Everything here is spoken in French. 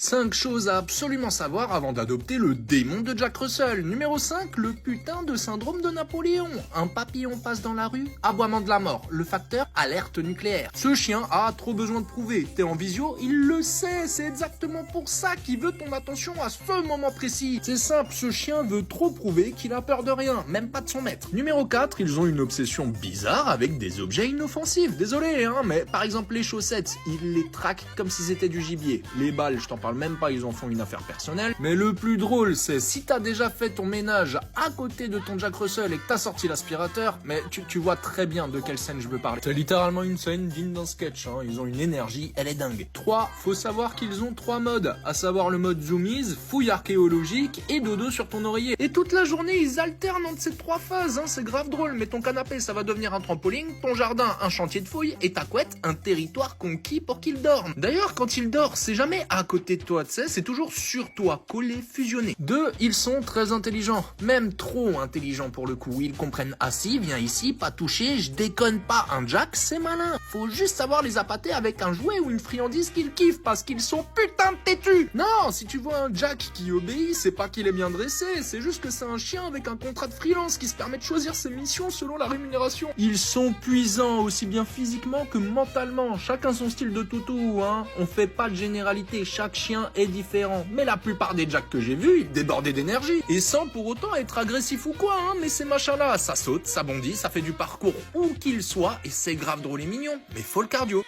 5 choses à absolument savoir avant d'adopter le démon de Jack Russell. Numéro 5, le putain de syndrome de Napoléon. Un papillon passe dans la rue, aboiement de la mort. Le facteur, alerte nucléaire. Ce chien a trop besoin de prouver. T'es en visio, il le sait. C'est exactement pour ça qu'il veut ton attention à ce moment précis. C'est simple, ce chien veut trop prouver qu'il a peur de rien, même pas de son maître. Numéro 4, ils ont une obsession bizarre avec des objets inoffensifs. Désolé, mais par exemple les chaussettes, ils les traquent comme si c'était du gibier. Les balles, je t'en parle même pas, ils en font une affaire personnelle. Mais le plus drôle, c'est si t'as déjà fait ton ménage à côté de ton Jack Russell et que t'as sorti l'aspirateur, mais tu vois très bien de quelle scène je veux parler. C'est littéralement une scène digne d'un sketch, ils ont une énergie, elle est dingue. 3, faut savoir qu'ils ont 3 modes, à savoir le mode zoomies, fouille archéologique et dodo sur ton oreiller. Et toute la journée, ils alternent entre ces 3 phases, c'est grave drôle, mais ton canapé, ça va devenir un trampoline, ton jardin, un chantier de fouilles, et ta couette, un territoire conquis pour qu'il dorme. D'ailleurs, quand il dort, c'est jamais à côté de toi, tu sais, c'est toujours sur toi, collé, fusionné. 2, ils sont très intelligents, même trop intelligents pour le coup. Ils comprennent assis, viens ici, pas touché, je déconne pas, un Jack, c'est malin. Faut juste savoir les appâter avec un jouet ou une friandise qu'ils kiffent, parce qu'ils sont putain de têtus. Non, si tu vois un Jack qui obéit, c'est pas qu'il est bien dressé, c'est juste que c'est un chien avec un contrat de freelance qui se permet de choisir ses missions selon la rémunération. Ils sont puissants, aussi bien physiquement que mentalement. Chacun son style de toutou, On fait pas de généralité, chaque chien est différent. Mais la plupart des Jacks que j'ai vus, ils débordaient d'énergie. Et sans pour autant être agressif ou quoi, Mais ces machins-là, ça saute, ça bondit, ça fait du parcours où qu'il soit, et c'est grave drôle et mignon. Mais faut le cardio.